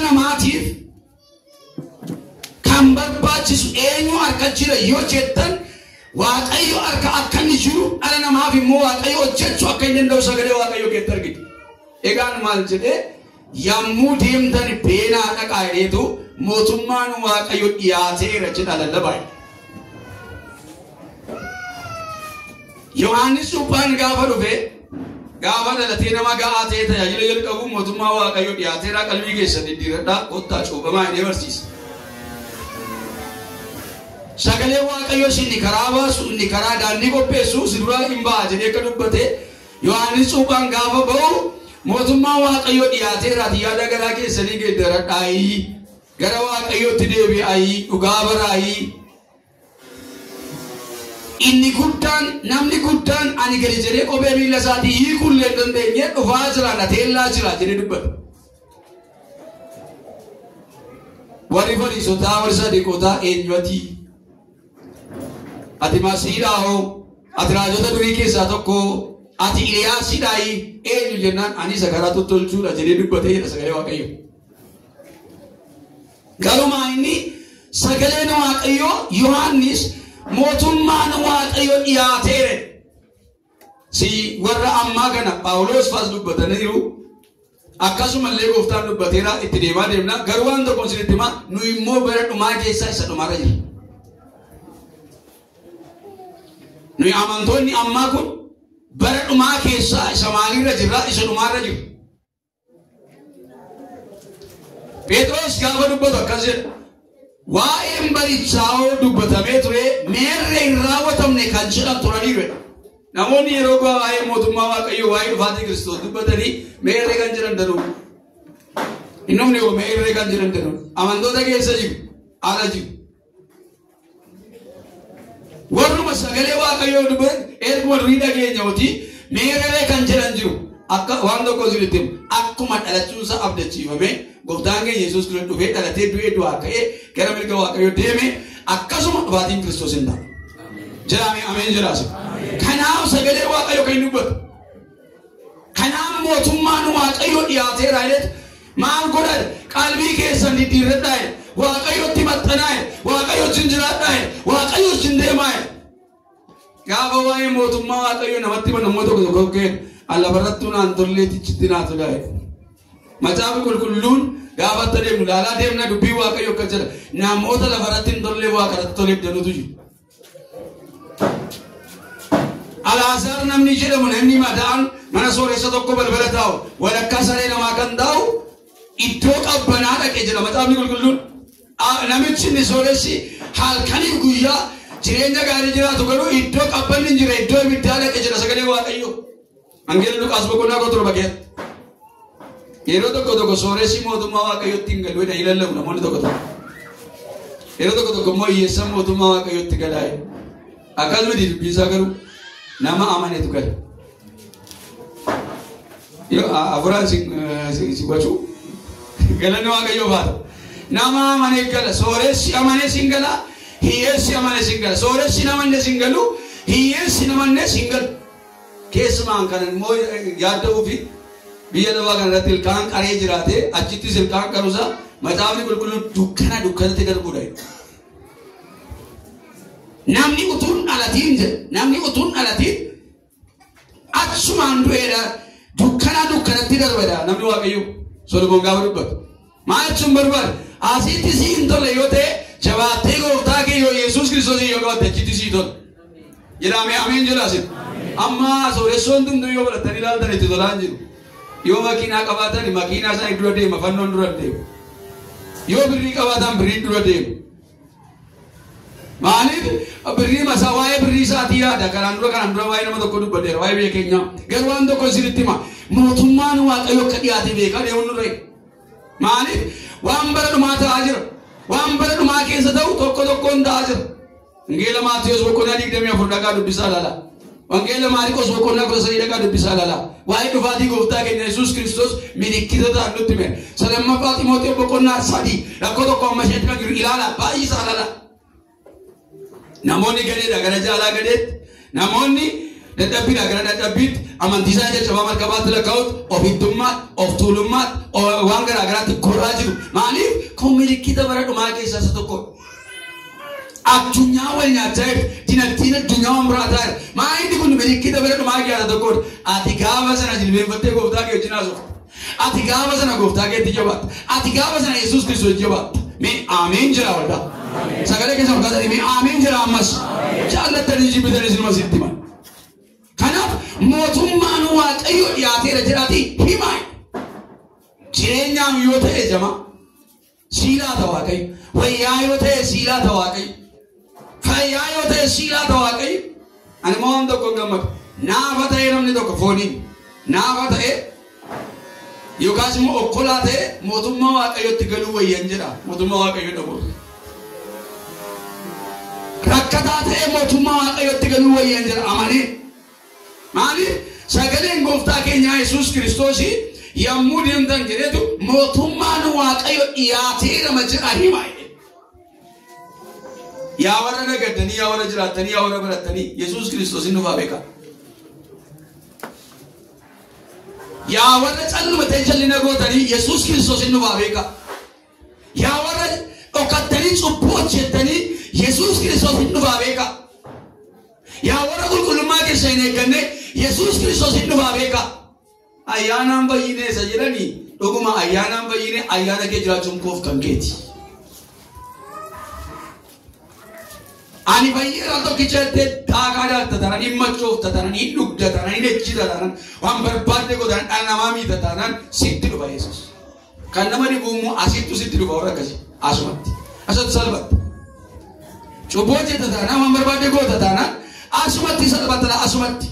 namaatiif kan barbaachisu eenyu harka jira yoo jettan waaqayyo harka akka inni jiru dhala namaaf immoo waaqayyo hojjechuu akka hin danda'u sagalee waaqayyo keessatti argite. Egaan maal jedhee yommuu deemtan beenaa dhaqaa jedheetu mootummaan waaqayyo dhiyaateera jedha lallabaa. Yohaannis Cuuphaan gaafa dhufe gaafa dhalatee nama ga'aa ta'e tajaajila jalqabu mootummaa waaqayyo dhiyaateera qalbii keessa diddiiradhaa kottaa cuubamaa jedhee barsiisa. Sagalee waaqayyo inni karaa baasu inni karaa daandii qopheessu si duraa hin ba'a jedhee akka dubbate Yohaannis Cuuphaan gaafa ba'u mootummaa waaqayyo dhiyaateeraati yaada garaa keessanii geeddaradhaayi gara waaqayyootti deebi'aayi dhugaa baraayi. Inni guddaan namni guddaan ani gadi jedhee kophee miila isaatii hiikullee hin dandeenye dhufaa jira nateellaa jira jedhee dubbata. Warri Fariisotaa warri Saduuqotaa eenyuati? Ati Masiihaa hoo? Ati raajota durii keessaa tokko? Ati Iliyaasidhaa eenyu jennaan ani isa karaa tottolchuudha jedhee dubbatee jedha sagalee waaqayyo. Garumaa inni sagaleen waaqayyo Yohaannis mootummaan waaqayyo dhiyaateere. Si warra ammaa kana Phaawulos faas dubbataniiru. Akkasumallee gooftaan dubbateera itti deemaa deemna. Garuu waan tokkoon isinitti himaa nu immoo bara dhumaa keessaa isa dhumaarra jira. Nuyi amantoonni ammaa kun bara dhumaa keessaa isa maaliirra jirra isa dhumaarra jiru. Phexros gaafa dubbatu akkas jedha. Waa'een barichaa dubbatamee ture meerree hin raawwatamne kan jedhan turaniiru. Namoonni yeroo waa'ee mootummaa waaqayyoo waa'ee dhufaatii Kiristoos dubbatanii meerree kan jedhan danuu. Hin dhumne yoo meerree kan jedhan danuu. Amantoota keessa jiru ala jiru. Warruma sagalee waaqayyoo dubbatan erguma durii dhageenyaati meerree kan jedhan jiru. Akka waan tokko isinitti akkuma dhalachuusaa abdachiifame gooftaan keenya Yesuus Kiristoos dhufee dhalatee du'ee du'aa ka'ee gara mirga waaqayyoo deeme akkasuma dhufaatiin Kiristoos hin ta'a. Jiraame ameen jiraase. Kanaaf sagalee waaqayyoo kan dubbatu. Kanaaf mootummaan waaqayyoo dhiyaateera jedhe maal godhan qalbii keessan diddiirradhaa waaqayyootti maxxanaa waaqayyootti jiraadhaa waaqayyootti deemaa. Gaafa waa'ee mootummaa waaqayyoo namatti namoota tokko kennu alabarrattuu naan tolleetichitti naa tolaa. Macaafa qulqulluun gaafa deemnu laalaa deemna dubbii waaqayyoo akka jedha namoota lafarratti hin tollee waaqarratti toleef danuutu jiru. Alaazaar namni jedhamu namni madaan mana sooressa tokko balbala taa'u walakkaa saree namaa kan taa'u iddoo qabbanaa dhaqee jira macaafni qulqulluun. Namichi inni sooressi halkanii guyyaa jireenya gaarii jiraatu garuu iddoo qabbanni hin jira iddoo ibiddaa dhaqee jira sagalee waaqayyoo. Angeela Luqaas boqonnaa 7 yeroo tokko sooressi mootummaa waaqayyootti hin galu jedhanii lallabu namoonni tokko. Yeroo tokko immoo hiyyeessan mootummaa waaqayyootti galaa'e. Akkasumatti dubbisaa garuu nama amanetu gala. Yoo afuraan si gochuu galanni waaqayyoo baata. Nama amanee gala sooressi amanee siin gala hiyyeessi amanee siin gala sooressi namanne siin galu hiyyeessi namanne siin galu. Keessumaan kan immoo yaadda'uu fi biyya lafaa kanarratti ilkaan qaree jiraate achittis ilkaan qaruusaa macaafni qulqulluun dukkanatti darbuudha. Namni utuun dhalatiin jedha namni utuun dhalatiin achumaan du'eedha dukkanatti darbada namni waaqayyoo Solomoon gaafa dubbatu. Maal jechuun barbaada asitti si hin tolle yoo ta'e jabaattee gooftaa keeyyoo Yesuus Kiristoos yoo qabatte achitti si tolle. Jedhamee ameen jedhaasin. Amma sooressoon hunduu yoo baratanii ilaaltan itti tolaan jiru. Yoo makiinaa qabaatan makiinaa isaa dura deema fannoon dura deema. Yoo birrii qabaatan birriin dura deema. Maaliif birrii masaa waa'ee birrii isaatii yaada kanaan dura waa'ee nama tokko dubbateera waa'ee biyya keenyaa. Garuu waan tokko isinitti hima mootummaan waaqayyoo akka dhiyaate beekaa deemuun nurra eega. Maaliif waan bara dhumaa ta'aa jira. Waan bara dhumaa keessa ta'u tokkoon ta'aa jira. Wangeela Maatiyos boqonnaa 24 dhaqaa dubbisaa laala. Wangeela Maarqos boqonnaa 13 dhaqaa dubbisaa laala. Waa'ee dhufaatii gooftaa keenya Yesuus Kiristoos milikkitoota nutti hime. Lammaffaa Xiimotewos boqonnaa 3 rakkoo tokko amma isheetti kan jiru ilaala baay'ee isaa laala. Namoonni gadeedha gara jaalaa gadeetti namoonni dadhabbiin agara dadhabbiitti amantiisaa jajjabaa markabaatti lakkaa'utti of hiddummaatti of tuulummaatti waan garaa garaatti koraa jiru maaliif kun milikkita bara dhumaa keessaa isa tokko addunyaa wal nyaataa dinagdeen addunyaa umraataa maaliif kun milikkita bara dhumaa keessaa tokko ati gaafa sana jilbeenfattee gooftaa kee wajjin haasofta ati gaafa sana gooftaa keetti jabaatta ati gaafa sana Yesuus Kiristoos jabaatta mee ameen jira waldaa sagalee keessa fakkaatanii mee ameen jira ammas jaallattanii jibbitanii sinuma sitti himan kanaaf mootummaan waaqayyo dhiyaateera jedhaatii himaa jireenyaan yoo ta'e jama siilaa ta'e waaqayyo wayyaa yoo ta'e siilaa ta'e waaqayyo fayyaa yoo ta'e siilaa ta'e waaqayyo ani moo waan tokko gammadu naafa ta'e namni tokko fooniin naafa ta'e yookaas immoo okkolaa ta'e mootummaa waaqayyotti galuu wayyan jedha mootummaa waaqayyo dhabuuf rakkataa ta'e mootummaa waaqayyotti galuu wayyan jedha amanee maaliif sagaleen gooftaa keenya Yesuus Kiristoos yommuu deemtan jedhetu mootummaan waaqayyo dhiyaateera jedha himaa yaa warra nagaddanii yaa warra jiraattanii yaa warra barattanii Yesuus Kiristoos hin dhufaa beekaa yaa warra callumatee jallina gootanii Yesuus Kiristoos hin dhufaa beekaa yaa warra dhokattanii cubbuu hojjettanii Yesuus Kiristoos hin dhufaa beekaa yaa warra qulqullummaa keessa hin eegganne Yesuus Kiristoos hin dhufaa beekaa ayyaanaan bayyine isa jedhanii dhuguma ayyaanaan bayyine ayyaana kee jiraachuun koof kan keeti ani bayyera tokkicha daagaa daaltatanan himmachooftanan hin dhugdatanan hin ejjitatanan waan barbaadde godhan dhala namaa miitatanan sitti dhufa Yesuus kan nama dhibuummoo asittu sitti dhufa warra akkasii asumatti asatti salphatti cubboo hojjetatanan waan barbaadde gootatanan asumatti salphatana asumatti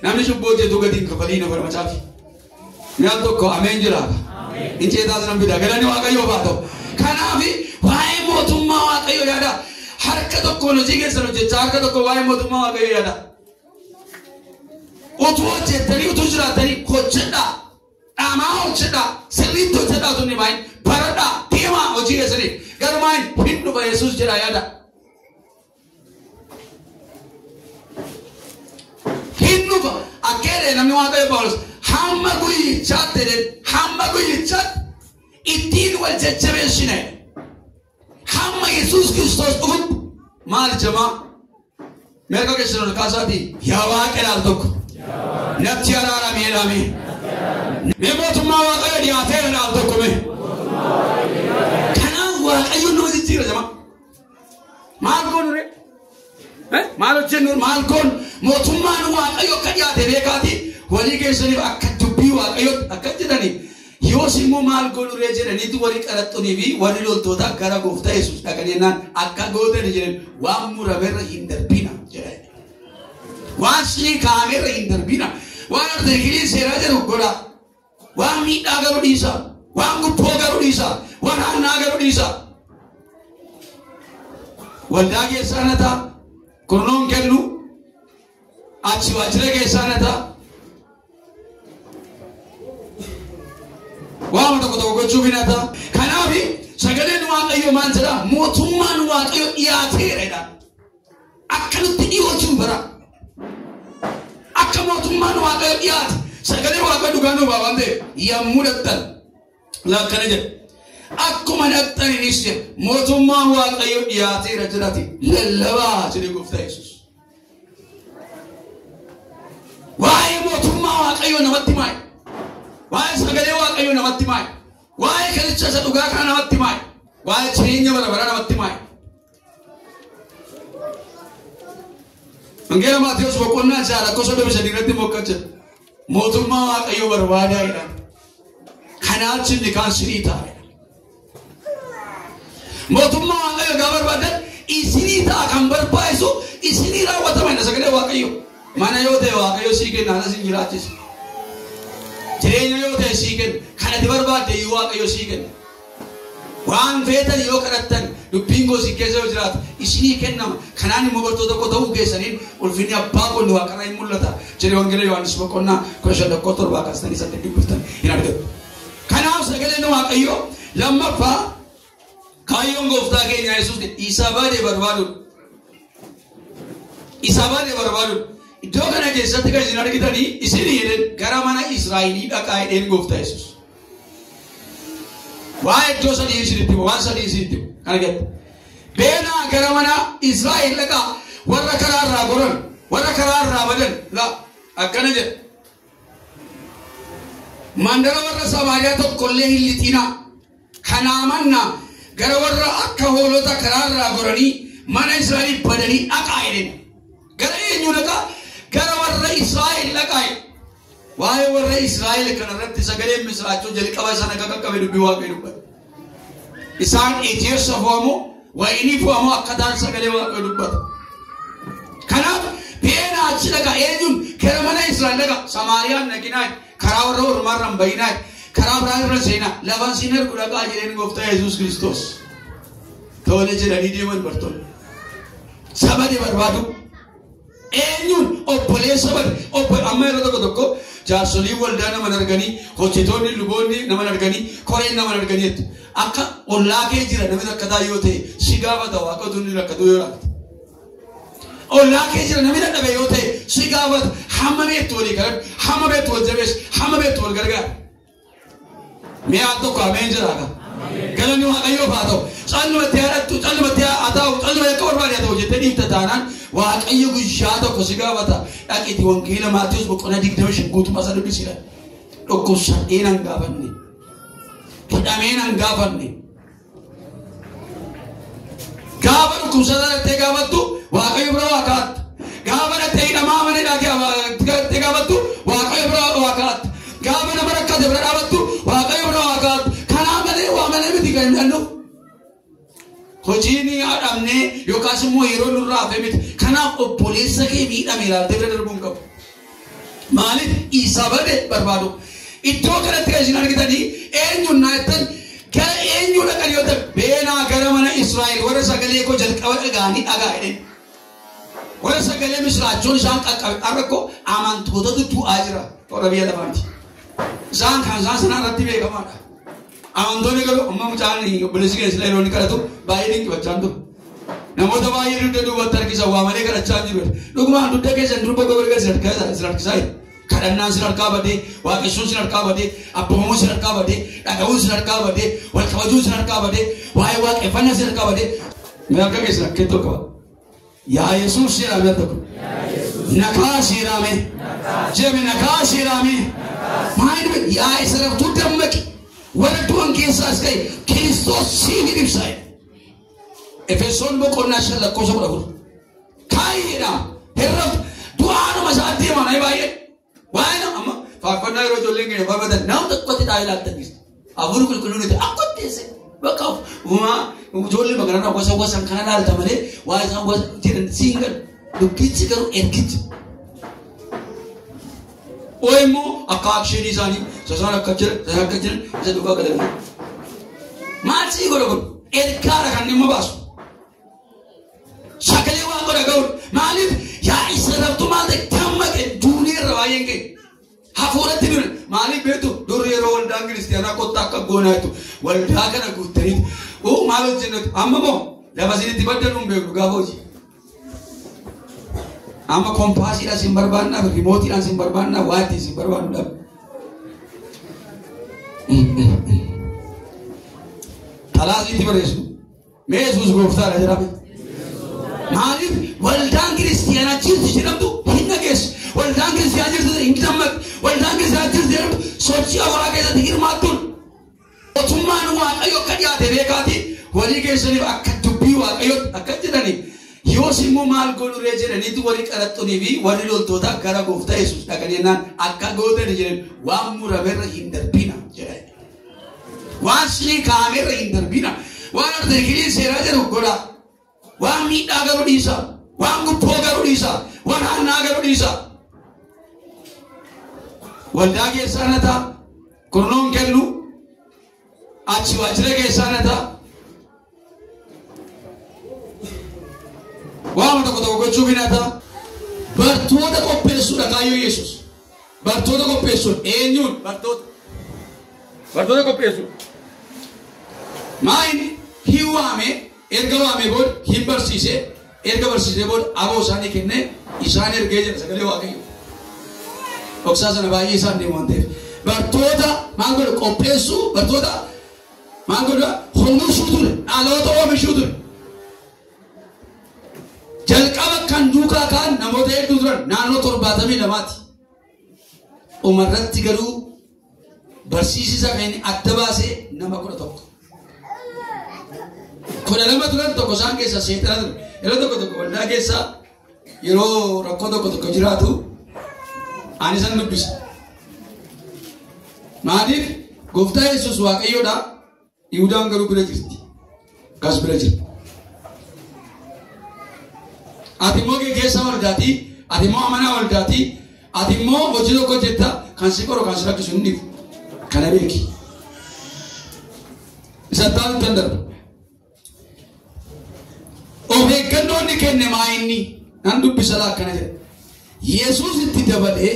namni cubboo hojjetu gatiin kafalii na farmacaafi miyaan tokko ameen jiraata hin ceetaas nan bidaa galanni waaqayyoo haa ta'u kanaafi waa'ee mootummaa waaqayyoo yaada harka tokko hojii keessan hojjechaa harka tokko waa'ee mootummaa waaqayyoo yaada utuu hojjettanii utuu jiraatanii hojjedhaa dhaamaa hojjedhaa sirriitti hojjedhaa utuu hin bahin baradhaa deemaa hojii keessanii garumaan hin dhufa Yesuus jedhaa yaada hin dhufa akkeedhe namni waaqayyo Phaawulos hamma guyyichaatti ittiin wal jajjabeessine hamma Yesuus Kiristoos dhufutti maal jamaa meeqa keessan ol kaasaati yaa waaqelaal tokko natti araarame jedhame mee mootummaa waaqayyo dhiyaateera dhaal tokko mee kanaaf waaqayyo nama jijjiira jamaa maal goonu ree maal hojjennu maal goonu mootummaan waaqayyo akka dhiyaate beekaati walii keessaniif akka dubbii waaqayyo akka jedhanii yoos immoo maal goonu ree jedhaniitu warri qaraxxunii fi warri loltoota gara gooftaa Yesuus dhaqaniinaan akka gootani jedhan waan muramerra hin darbina jedhan waan sii kaamerra hin darbina waan arteekiliin seeraa jedhu godha waan miidhaa garuu dhiisa waan gubboo garuu dhiisa waan hannaa garuu dhiisa waldaa keessaan hataa kurnoon kennu achi waajjira keessaan hataa waan tokko gochuuf hin hataa kanaaf sagaleen waaqayyo maal jedha mootummaan waaqayyo dhiyaateera akka nutti dhiyoochuu bara akka mootummaan waaqayyo dhiyaate sagalee waaqayyo dhugaa nu baafan ta'e yommuu dhaqxan lakkana jedha akkuma dhaqxaniinis jedha mootummaan waaqayyo dhiyaateera jedhati lallabaa jedhe gooftaa Yesuus waa'ee mootummaa waaqayyo namatti maayi waa'ee sagalee waaqayyo namatti maayi waa'ee kalicha isa dhugaa kana namatti maayi waa'ee jireenya bara bara namatti maayi Wangeela Maatiyos boqonnaa 6:33 irratti mokkachaa mootummaa waaqayyo barbaadaa jedha kanaaf inni kan sirii taa'e mootummaa waaqayyo gaa barbaadan isinii ta'a kan barbaachisu isinii raawwatama inna sagalee waaqayyo mana yoo ta'e waaqayyo sii kenna anas hin jiraachisa jireenya yoo ta'e sii kenna kan ati barbaadde yoo waaqayyo sii kenna waan feetan yoo kadhattan dubbiin gosi keessa yoo jiraatu isinii kennama kanaan immoo bartoota tokko ta'uu keessaniin ulfinni abbaa qolli waaqarraa hin mul'ata jedhee wangeela Yohaannis boqonnaa 17 kaastanii 8 dubbiftan hin argatu kanaaf sagaleen waaqayyo lammaffaa kaayyoon gooftaa keenya Yesuus isa baadee barbaadu iddoo kana keessatti kan isin argitanii isin jedhan gara mana Israa'elii dhaqaa jedheen gooftaa Yesuus. Waa iddoo sadii isinitti waan sadii isinitti kana gette. Beenaa gara mana Israa'el dhaqaa warra karaa irraa goran warra karaa irraa badan la akkana jedha. Mandara warra Samaariyaa tokkollee hin lixinaa. Kanaa mannaa gara warra akka hoolota karaa irraa goranii mana Israa'el badanii dhaqaa jedheen. Gara eenyu dhaqaa? Gara warra Israa'el dhaqaa. Waa'ee warra Israa'el kanarratti sagaleen misraachuu jalqaba sana qaqqabe dubbii Waaqayyoo dubbata. Isaan ejeessa fo'amoo wayinii fo'amoo akkataan sagalee Waaqayyoo dubbata. Kanaaf beenaa achi dhaqaa eenyuun gara mana Israa'el dhaqaa Samaariyaan dhaqinaa karaa warra ormaarraan bayinaa karaa biraa irra seenaa lafan siin ergu dhaqaa jedheen gooftaa Yesuus Kiristoos. Tole jedhanii deeman bartoonni. Sabani barbaadu. Eenyuun obboleessa bade amma yeroo tokko jaarsolii waldaa naman arganii hojjetoonni luboonni naman arganii koreen naman arganiitti akka ollaa kee jira namni rakkataa yoo ta'e si gaafata Waaqayyoon ni rakkatu yoo rakkate. Ollaa kee jira namni dadhabe yoo ta'e si gaafata hamma beektu walii galan hamma beektu wal jabees hamma beektu wal gargaara. Mi'a tokko ameen jiraaka. Galanni Waaqayyoof haa ta'u. Callumatti haadhattu callumatti haa ta'u callumatti akka barbaade haa ta'u jettee dhiifta taanaan Waaqayyo guyyaa tokko si gaafata dhaqiitii wangeela Maatiyuus boqonnaa 25 guutummaa isaa dubbisiidha. Dhukkubsadheen hin gaafanne. Hidhameen hin gaafanne. Gaafa dhukkubsataa gaafattu Waaqayyo bira waa kaa'atta. Gaafa dhattee hidhamaa mana dhattee gaafattu Waaqayyo bira waa kaa'atta. Gaafa nama rakkate bira dhaabattu Waaqayyo bira waa kaa'atta. Kanaa malee waa malee miti kan hin dhallu. Hojiin adamnee yookaas immoo yeroo nurraa hafe miti. Kanaaf obboleessa kee miidhame ilaaltee bira darbuun qabu. Maaliif isa bade barbaadu. Iddoo kanatti kan isin argitanii eenyuun naayettan gara eenyuu dhaqan yoo ta'e beenaa gara mana Israa'el warra sagalee koo jalqaba dhagaanii dhagaa jedheen. Warra sagalee misraachoon isaan qaqqabe har'a amantootatu du'aa jira toora biyya lafaati. Isaan kan isaan sanaa irratti beekamaadha. Amantoonni garuu amma mucaan obboleessi keessa yeroo inni kadhatu baay'ee dinqifachaa ture. Namoota baay'ee dugda duubatti harkisan waa malee kadhachaa jiru. Dhugumaan dugda keessan durba goborgaa sin harkisaa jira. Kadhannaan sin harkaa badee, waaqessuun sin harkaa badee, abboomamuun sin harkaa badee, dhaga'uun sin harkaa badee, wal kabajuun sin harkaa badee, waa'ee waaqeffannaa sin harkaa badee. Mee akka keessan akkeettoo qaba. Yaa Yesuus jedhame tokko. Nakaa siiraame. Jemi nakaa siiraame. Maayini yaa isa raftuu dammaqi. Warra du'an keessaas ka'e Kiristoos siin ibsaa. Efesoon boqonnaa 5:14. Kaayidha. Herraftu du'aanuma isaa deemaa na baay'ee. Waa'ee amma faarfannaa yeroo ijoolleen keenya faarfatan nama tokkotti taa'ee laattanis. Afurii qulqulluun itti akkootteesse. Bakka uumaa ijoollee magaalaa wasan kana laalta malee waa isaan jedhan siin galu. Dubbichi garuu ergichi. Oo immoo akka akshinii isaanii sasaan akka jiran isa dhugaa galan. Maal sii godha kun ergaadha kan dhimma baasu. Sagalee waan godha ga'uudha. Maaliif yaa isa raftu maal ta'e dammaqe duunii irra baay'een ka'e. Hafuuratti dura maaliif beektu dur yeroo waldaan kiristiyaanaa kottaa akka goonaa jettu waldaa kana guuttaniitu. Maal hojjennatu amma moo lafa isinitti baddanuun beeknu gaafa hojii. Amma kompaasiidhaan sin barbaannaa rimootiidhaan sin barbaannaa waatti sin barbaannuudhaaf. Talaasiitti barreessu mee Yesuus gooftaadha jedhame. Maaliif waldaan kiristiyaanaa jirti jedhamtu hin dhageessu. Waldaan kiristiyaanaa jirti hin dammaqu. Waldaan kiristiyaanaa jirti jedhamtu sochii hawaa keessatti hirmaattuun. Mootummaan Waaqayyo akka dhiyaate beekaati walii keessaniif akka dubbii Waaqayyootti akka jedhaniif. Yoos immoo maal godhuree jedhaniitu warri qaraxxunii fi warri loltoota gara gooftaa Yesuus dhaqaniinaan akka gootan jedhan waan murameerra hin darbina jedhan. Waan sinii kaa'ameerra hin darbina. Waan artikiliin seeraa jedhu godha. Waan miidhaa garuu dhiisa. Waan gubboo garuu dhiisa. Waan hannaa garuu dhiisa. Waldaa keessaa na ta'a. Kurnoon kennu. Achi waajjira keessaa na ta'a. Waan tokko tokko gochuuf hin ta'a. Bartoota qopheessuudha kaayyoo Yesuus. Bartoota qopheessuun eenyuun bartoota. Bartoota qopheessuun. Maayin hin waame erga waame booda hin barsiise erga barsiisee booda aboo isaanii kennee isaan ergee jira sagalee waaqayyo dhoksaa sana baay'ee isaan deemu waan ta'eef bartoota maal godhu qopheessuu bartoota maal godhu oomishuu ture dhaloota oomishuu ture jalqaba kan duukaa kaan namoota hedduu turan naannoo 72ti umarratti garuu barsiisisaa kan inni adda baasee nama 11 12 turan tokko isaan keessaa seexana ture yeroo tokko waldaa keessaa yeroo rakkoo tokko jiraatu ani san dubbisa maaliif gooftaa Yesuus waaqayyoodha Yihuudaan garuu bira jirti kas bira jirti ati immoo geggeessaa waldaati ati immoo amanaa waldaati ati immoo hojii tokko hojjetta kan si qoru kan si rakkisu hin dhibu kana beeki isa taa'u tandarba of eeggannoonni kenne maa inni nan dubbisa akkana jedha Yesuus itti dabalee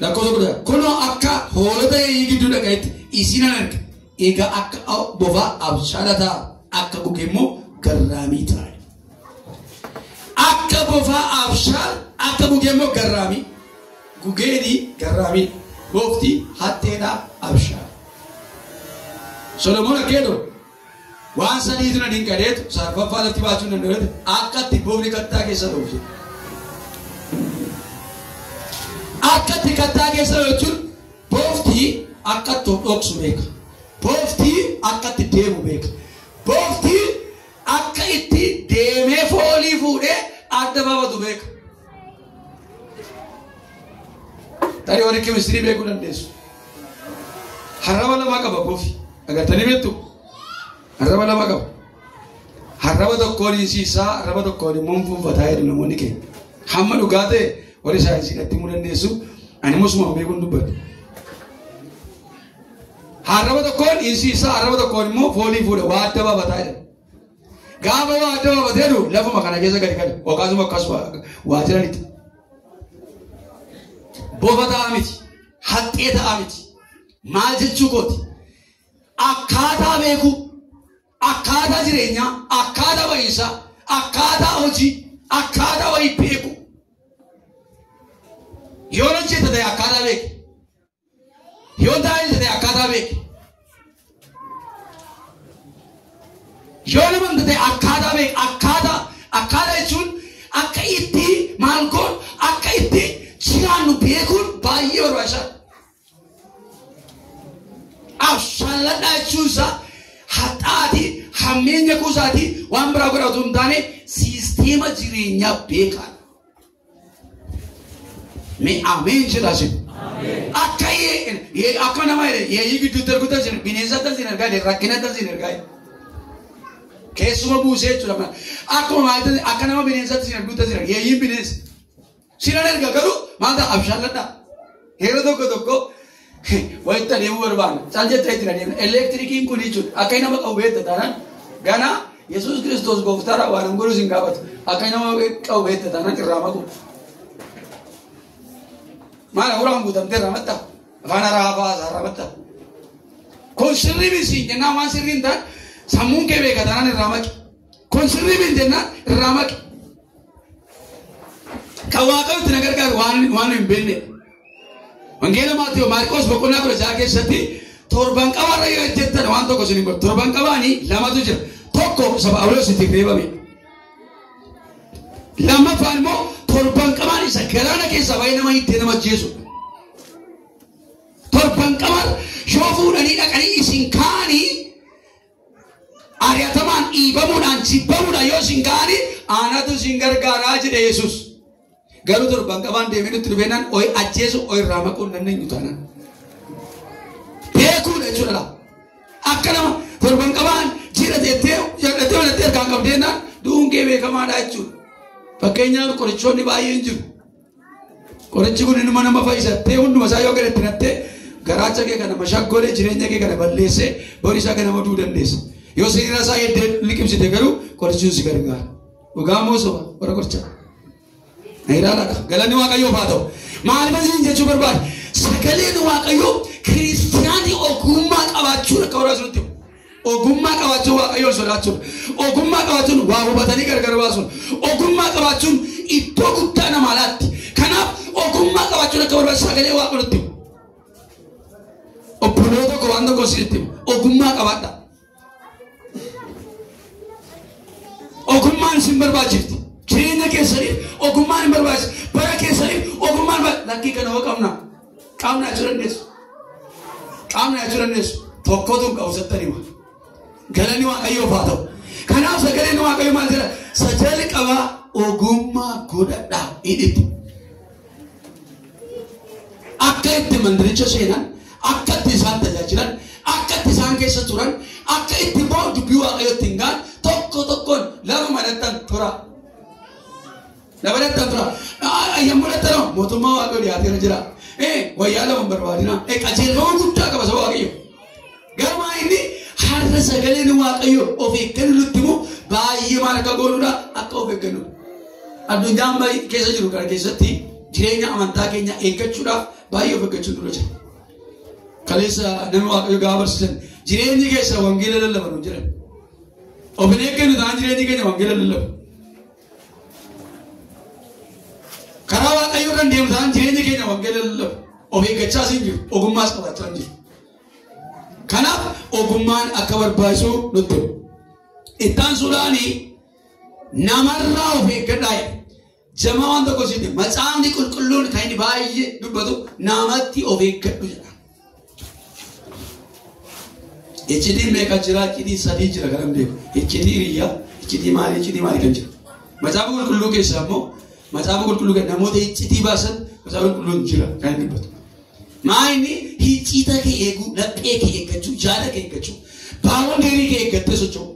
lakkoofsa guddaa kunoo akka hoolota gidduu dhaqaatti isinan arga egaa akka bofaa abshaalataa akka gugee immoo garraamii taa'e akka bofaa abshaal akka gugee immoo garraamii gugeeni garraamii bofti hatteedhaa abshaal Solomoon akkeedoo waan sadii tuna dinqadeetu saarfaffaa lafti baachuu danda'eetu akka itti boofni kattaa keessa dhoofu akka itti kattaa keessa jechuun boofti akka itti dhoksu beeka boofti akka itti deemu beeka boofti akka itti deemee foolii fuudhee adda baafatu beeka tarii warri kemistirii beekuu dandeessu harraba lama qaba boofti agartanii beektu harraba lama qaba harraba tokkoon insiisaa harraba tokkoon immoo fuunfataa jedhu namoonni keenya hamma dhugaa ta'e warri saayinsii natti himuu dandeessu ani mosuma beekuun dubbatu harraba tokkoon insiisaa harraba tokkoon immoo foolii fuudha waa adda baafataa jedhu gaafa waa adda baafatee jedhu lafuma kana keessa gadi gadi okaasuma akkas waa jiranitti bofa ta'aa miti haxxee ta'aa miti maal jechuu kooti akkaataa beeku akkaataa jireenyaa akkaataa bayisaa akkaataa hojii akkaataa wayii beeku yoo hojjeta ta'e akkaataa beeki yoo taa'ee ta'e akkaataa beeki yoo nama ta'e akkaataa beeki akkaataa jechuun akka itti maal goon akka itti jiraannu beekuun baay'ee barbaachisaadha. Abshaaladhaa jechuunsaa haxaati hammeenya kuusaati waan biraa godhatu hin taane siisteema jireenyaa beekaa. Mee ameen jedhaasin. Akka nama yeeyyii gidduutti arguutti jiru bineensa tansiin argaa jiru rakkina tansiin argaa jiru. Keessuma buusee jechuudha. Akkuma akka nama bineensa tansiin arguutti jiru yeeyyiin bineensa. Sinan erga garuu maal ta'a abshaaladhaa. Yeroo tokko wayitti adeemuu barbaanna. Caal jettee itti adeemna. Elektirikiin kun jechuudha. Akka nama qabu beekta taanaan gana Yesuus Kiristoos gooftaadha waan godhu sin gaafatu. Akka nama qabu beekta taanaan irraa maqu. Maal uraan guutamtee irraa maxxa. Afaan haaraa irraa maxxa. Kun sirrii miti jennaan waan sirrii hin taane sammuun kee beeka taanaan irraa maqi. Kun sirrii miti jennaan irraa maqi. Kan waaqayyotti na gargaaru waan hin beekne. Wangeela Maatiyoo Maarqos boqonnaa 16 keessatti torban qabaarra yoo jettan waan tokko isin godhu torban qabaanii lamatu jira. Tokko saba Phaawulos itti reebame. Lammaffaan immoo torban qabaan isa galaana keessaa baay'ee nama hiddee nama ajjeesu. Torban qabaan yoo fuudhanii dhaqanii isin kaanii ari'atamaan dhiibamuudhaan jibbamuudhaan yoo isin kaanii aanatu isin gargaaraa jedhe Yesuus. Garuu torban qabaan deemee nutti dhufeenaan oyi ajjeesu oyi irraa maquu hin dandeenyu taanaan. Beekuudha jechuudha. Akka nama torban qabaan jira jettee walitti harkaan qabdeennaan du'uun beekamaadha jechuudha. Fakkeenyaaf qorichoonni baay'een jiru. Qorichi kun inni nama fayyisattee hunduma isaa yoo galetti nattee garaacha kee kana mashakkolee jireenya kee kana balleessee borii isaa kana maduu dandeessa. Yoo siriira isaa heddee liqimsite garuu qorichuun si gargaara. Dhugaa moo soba warra qorichaa. Nairaadha. Galanni Waaqayyoof haa ta'u. Maaliif isin jechuu barbaade? Sagaleen Waaqayyoo kiristiyaanii ogummaa qabaachuun akka warra sunitti. Ogummaa qabaachuun Waaqayyoon sodaachuun. Ogummaa qabaachuun waa hubatanii gargar baasuun. Ogummaa qabaachuun iddoo guddaa namaa sagalee waaqotti obboloota koo waan tokko sirriitti ogummaa qabaadha. Ogummaan sin barbaachifti. Jireenya keessaniif ogummaan hin barbaachisu. Bara keessaniif ogummaan lakkii kana hoo qaamni achuranneessu. Qaamni achuranneessu tokkotu qawwasattanii waan. Galanni waaqayyoof haa ta'u. Kanaaf sagaleen waaqayyoo maal jedha? Sajali qabaa ogummaa godhadhaa hidhitti. Akka itti mandiricha seenan, akka itti isaan tajaajilan, akka itti isaan keessa turan, akka itti boo dubbii waaqayyootti hin gaan tokkoon lafa madattan tura. Lafa madattan tura. Yommuu dhattanu mootummaa waaqayyoo dhiyaateera jira. Wayyaa lama hin barbaadina. Qajeelfama guddaa qaba saba waaqayyoo. Garuu inni har'a sagaleen waaqayyoo of eeggannu nutti immoo baay'ee maal akka godhudha akka of eeggannu. Addunyaan keessa jiru kana keessatti jireenya amantaa keenya eeggachuudhaaf baay'ee of eeggachuun dura jira. Kaleessa namni waaqayyoo gaafa barsiisan jireenyi keessa wangeela lallaban jedhan. Of hin eeggannu ta'an jireenyi keenya wangeela lallabu. Karaa waaqayyoo irra deemu ta'an jireenyi keenya wangeela lallabu. Of eeggachaas hin jiru. Ogummaas qabaachaa hin jiru. Kanaaf ogummaan akka barbaachisu nutti himu. Ittaan suudhaanii namarraa of eeggadhaa. Jamaa waan tokko sitti matsaafni qulqulluun kan inni baay'ee dubbatu namatti of eeggadhu jedha. Iccitii meeqa jira? Iccitii sadii jira kan beeku. Iccitii hiriyaa, iccitii maali kan jiru. Matsaafa qulqulluu keessaa immoo matsaafa qulqulluu kan namoota iccitii baasan matsaafa qulqulluun jira kan inni dubbatu. Maayini hiccita kee eeguu, laphee kee eeggachuu, jaala kee eeggachuu, baawwan dheerii kee eeggattee socho'u.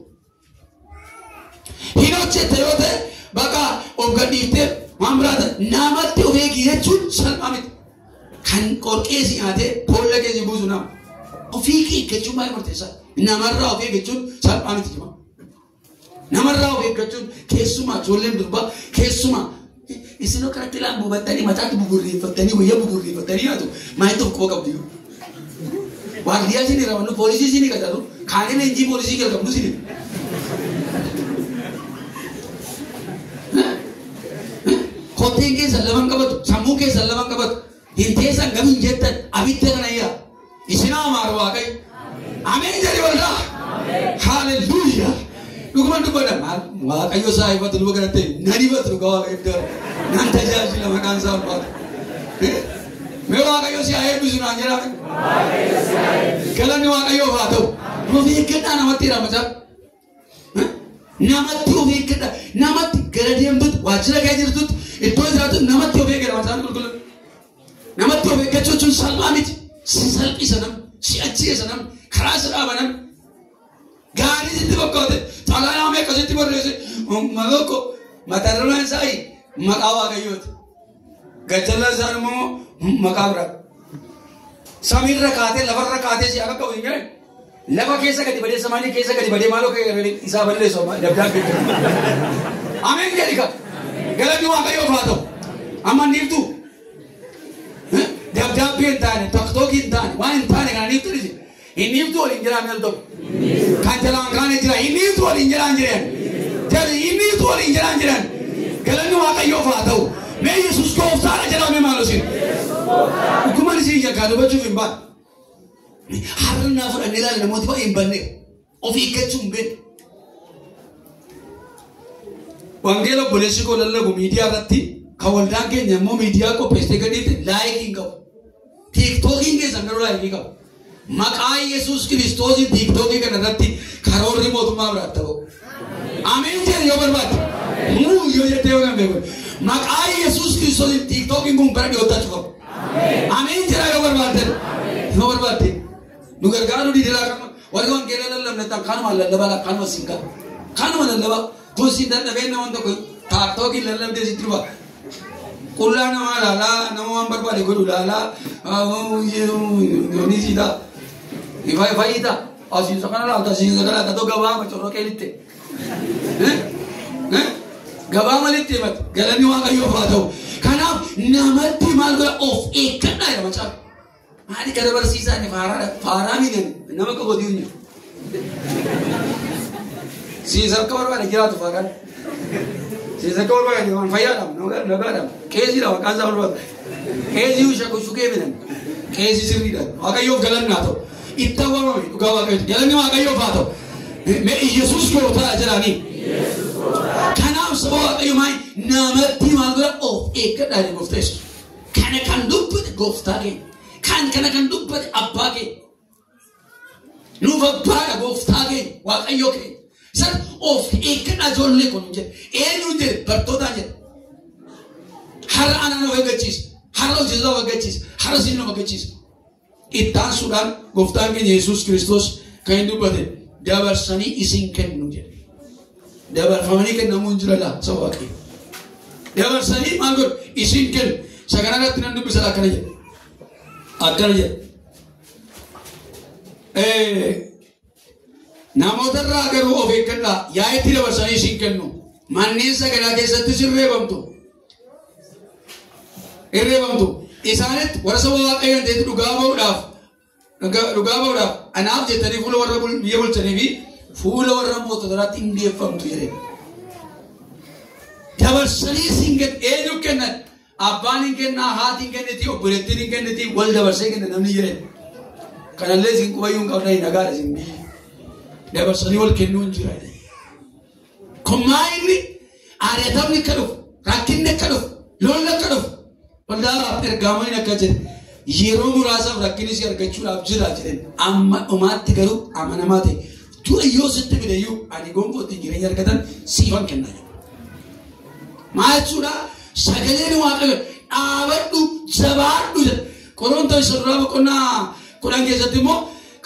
Hin hojjette yoo ta'e bakka of gadhiiftee waan biraata namatti of eegi jechuun salphaa miti. Kan qorqee si nyaatee boolla kee si buusu nama. Ofii kee eeggachuun baay'ee murteessaa. Namarraa of eeggachuun salphaa miti jima. Namarraa of eeggachuun keessumaa ijoolleen durbaa keessumaa isin akkatti laan buufattanii mataatti buburreeffattanii wayyaa buburreeffattanii haatu maayii tokko qabdu. Waardiyyaa isin ramannu poolisii isin qadaru kaanee leenjii poolisii jalqabnu isin. Kotteen keessan laman qabatu, sammuu keessan laman qabatu, hinteessan gamiin jettan abidda kana yaa. Isin amaaru waaqayyo. Ameen jedhi waldaa. Haaleluyyaa. Dhuguman dubbadha. Waaqayyo isaa ifatu luba kanatti nan ifatu dhugaa waaqayyo. Nan tajaajila maqaan isaa ulfaatu. Mee waaqayyo si haa eebbisu naan jedhame. Galanni waaqayyoof haa ta'u. Of eeggadhaa namatti hiraamasaa. Namatti of eeggadhaa. Namatti gara deemtutti waajjira kee jirtutti iddoo jiraatu namatti of eeggadha mataan qulqulluu. Namatti of eeggachuu jechuun salphaa miti. Si salphisa nam, si ajjeesa nam, karaa si dhaaba nam. Gaarii sitti fakkaate xalayaan amee akkasitti barreesse maqaa mata-dureen isaa maqaa waaqayyooti. Gajjallaan isaa immoo maqaa biraa. Samiirra kaatee lafarra kaatee si akka qabu hin jiran. Lafa keessa gadi badee samaanii keessa gadi badee maaloo isaa balleessu dabdaan beekamu. Ameen jedhi qaba. Galanni waaqayyoof haa ta'u. Amma niiftu. Dabdaabbii hin taane, tokkokkii hin taane, waan hin taane kana niiftu dhisi. Inni iftu waliin jiraan meel tokko. Kan jalaan kaane jira. Inni iftu waliin jiraan jiran. Inni iftu waliin jiraan jiran. Galanni waaqayyoof haa ta'u. Mee Yesuus gooftaadha jedhame maaloo siin. Dhugumaan isin jalqaa dubachuuf hin baane. Har'a naa fudhannee ilaali namooti baay'ee hin banne. Of eeggachuu hin beekne. Wangeela obboleessi koo lallabu miidiyaa irratti kan waldaan keenya immoo miidiyaa qopheessitee gadhiifte laayikii hin qabu. Tiiktookiin keessan garuu laayikii qabu. Maqaa Yesuus Kiristoosiin tiiktookii kana irratti karoorri mootummaa biraatti ta'u. Ameen jedhe yoo barbaadde. Yoo jettee yoo kan beeku. Maqaa Yesuus Kiristoosiin tiiktookiin kun bara dhiyootaa cufamu. Ameen jedha yoo barbaadde. Yoo barbaadde. Nu gargaaruu diidelaa kan warri wangeela lallabnetan kanuma lallabaa kanuma singaa. Kanuma lallabaa. Kun siin dadhabee nama tokko tiiktookiin lallabdee sitti dhufa. Qullaa namaa laalaa nama waan barbaade godhu laalaa. Yooni siidaa. Fayyida. Asiinsa kana laata asiinsa kana laata too gabaa macorroo keelitte. Gabaa malitti himate galanni waaqayyoof haa ta'u. Kanaaf namatti maal godha of eeggadhaa jedha macaafa. Maali kana barsiisaan faaraa miidhani nama qabu diinyu. Siisaa akka barbaade jiraatu faaraan. Isa kau orang yang fayar dam, naga dam. Kesi lah, kan saya orang. Kesi usah kau suka benar. Kesi sendiri dah. Akayo galan nato. Itta wama me, ugawa akayo. Galan ni akayo fato. Me Yesus ko ta ajarani. Kana usah akayo mai. Nama timal gula oh, ekat dari goftes. Kana kan dupat goftage. Kana kan dupat abage. Nuva para goftage. Akayo ke. Sir, of ekat ajolle konje. Enuje bertoda je. Har anano vegachis. Har jiza vegachis. Har sinno vegachis. Itta sudan goftaan ke Yesus Kristus kain dubate dabar sani isin kennu je dabar famani ken namun jurala sawaki dabar sani mangur isin ken sagana tinan dubi sala kana je akal je namodarra agaru ofe kalla yaiti dabar sani isin kennu manne sagala ke satti sirre bamtu isanet warasa waaqayyoon deetu dhugaa ba'uudhaaf anaaf jettanii fuula warra biyya bulchanii fi fuula warra moototaatti hin geeffamtu jedhee dabarsanii siin eenyu kennan abbaan hin kennaa haati hin kenniti obboleettiin hin kenniti wal dabarsee kenna namni jedhee kanallee siin qubayyuu hin qabna hin agaadha siin biyyi dabarsanii wal kennuu hin jira kummaa inni aareetamni akka dhufu rakkinni akka dhufu lolli akka dhufu waldaa ergaamonni akka jedhe yeroo muraasaaf rakkinis argachuudhaaf jira jedhen amma dhumaatti garuu amanamaa ta'e du'a yoo sitti fideyyuu ani gonfootti jireenya argatan siifan kennaa maal jechuudha sagaleen waaqayyo dhaabadhu jabaadhu jedha Qorontoos isa duraa boqonnaa 10 keessatti immoo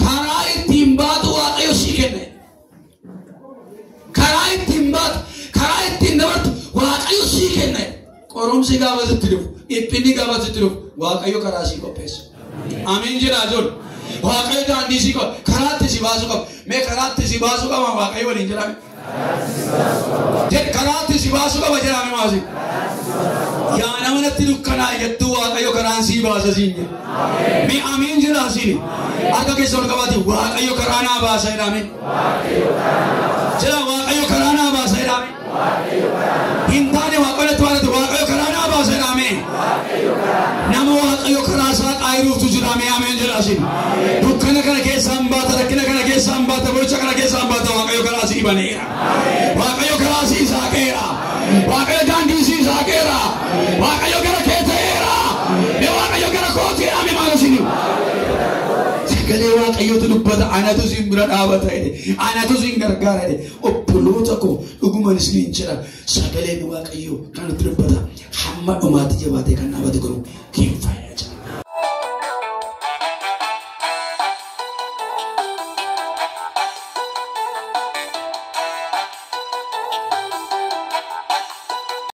karaa ittiin baatu waaqayyo sii kenna karaa ittiin baatu karaa ittiin dabartu waaqayyo sii kenna qoromsi gaafa sitti dhufu ippini gaafa sitti dhufu waaqayyo karaa sii qopheessa amiin jedhaa ijoollee waaqayyo daandii sii qaba karaatti si baasuu qaba mee karaatti si baasuu qaba waaqayyo waliin jedhame karaatti si baasuu qaba jedhame maasi yaa nama natti dukkanaa jettuu waaqayyo karaan sii baasa siin jedhe mee amiin jedhaa siin akka keessa ol qabaati waaqayyo karaa naa baasa jedhame jedha waaqayyo karaa naa baasa jedhame hintaane waaqayyo tuwaanatu waaqayyo karaa naa baasa jedhame nama waaqayyo karaa isaa qaayiruutu jedhame amiin jedhaa siin dukkana kana keessaan baata rakkina kana keessaan baata boricha kana keessaan baata waaqayyo karaa sii baneera waaqayyo karaa sii saaqeera waaqayyo daandii sii saaqeera waaqayyo gara kee ta'eera waaqayyo gara kootii ame maala siin sagalee waaqayyootu dubbata anatu siin bira dhaabata jedhe anatu siin gargaara jedhe obboloota koo dhuguman isiniin jedha sagaleen waaqayyoo kanatti dubbata hamma dhumaatti jabaatee kan dhaabate garuu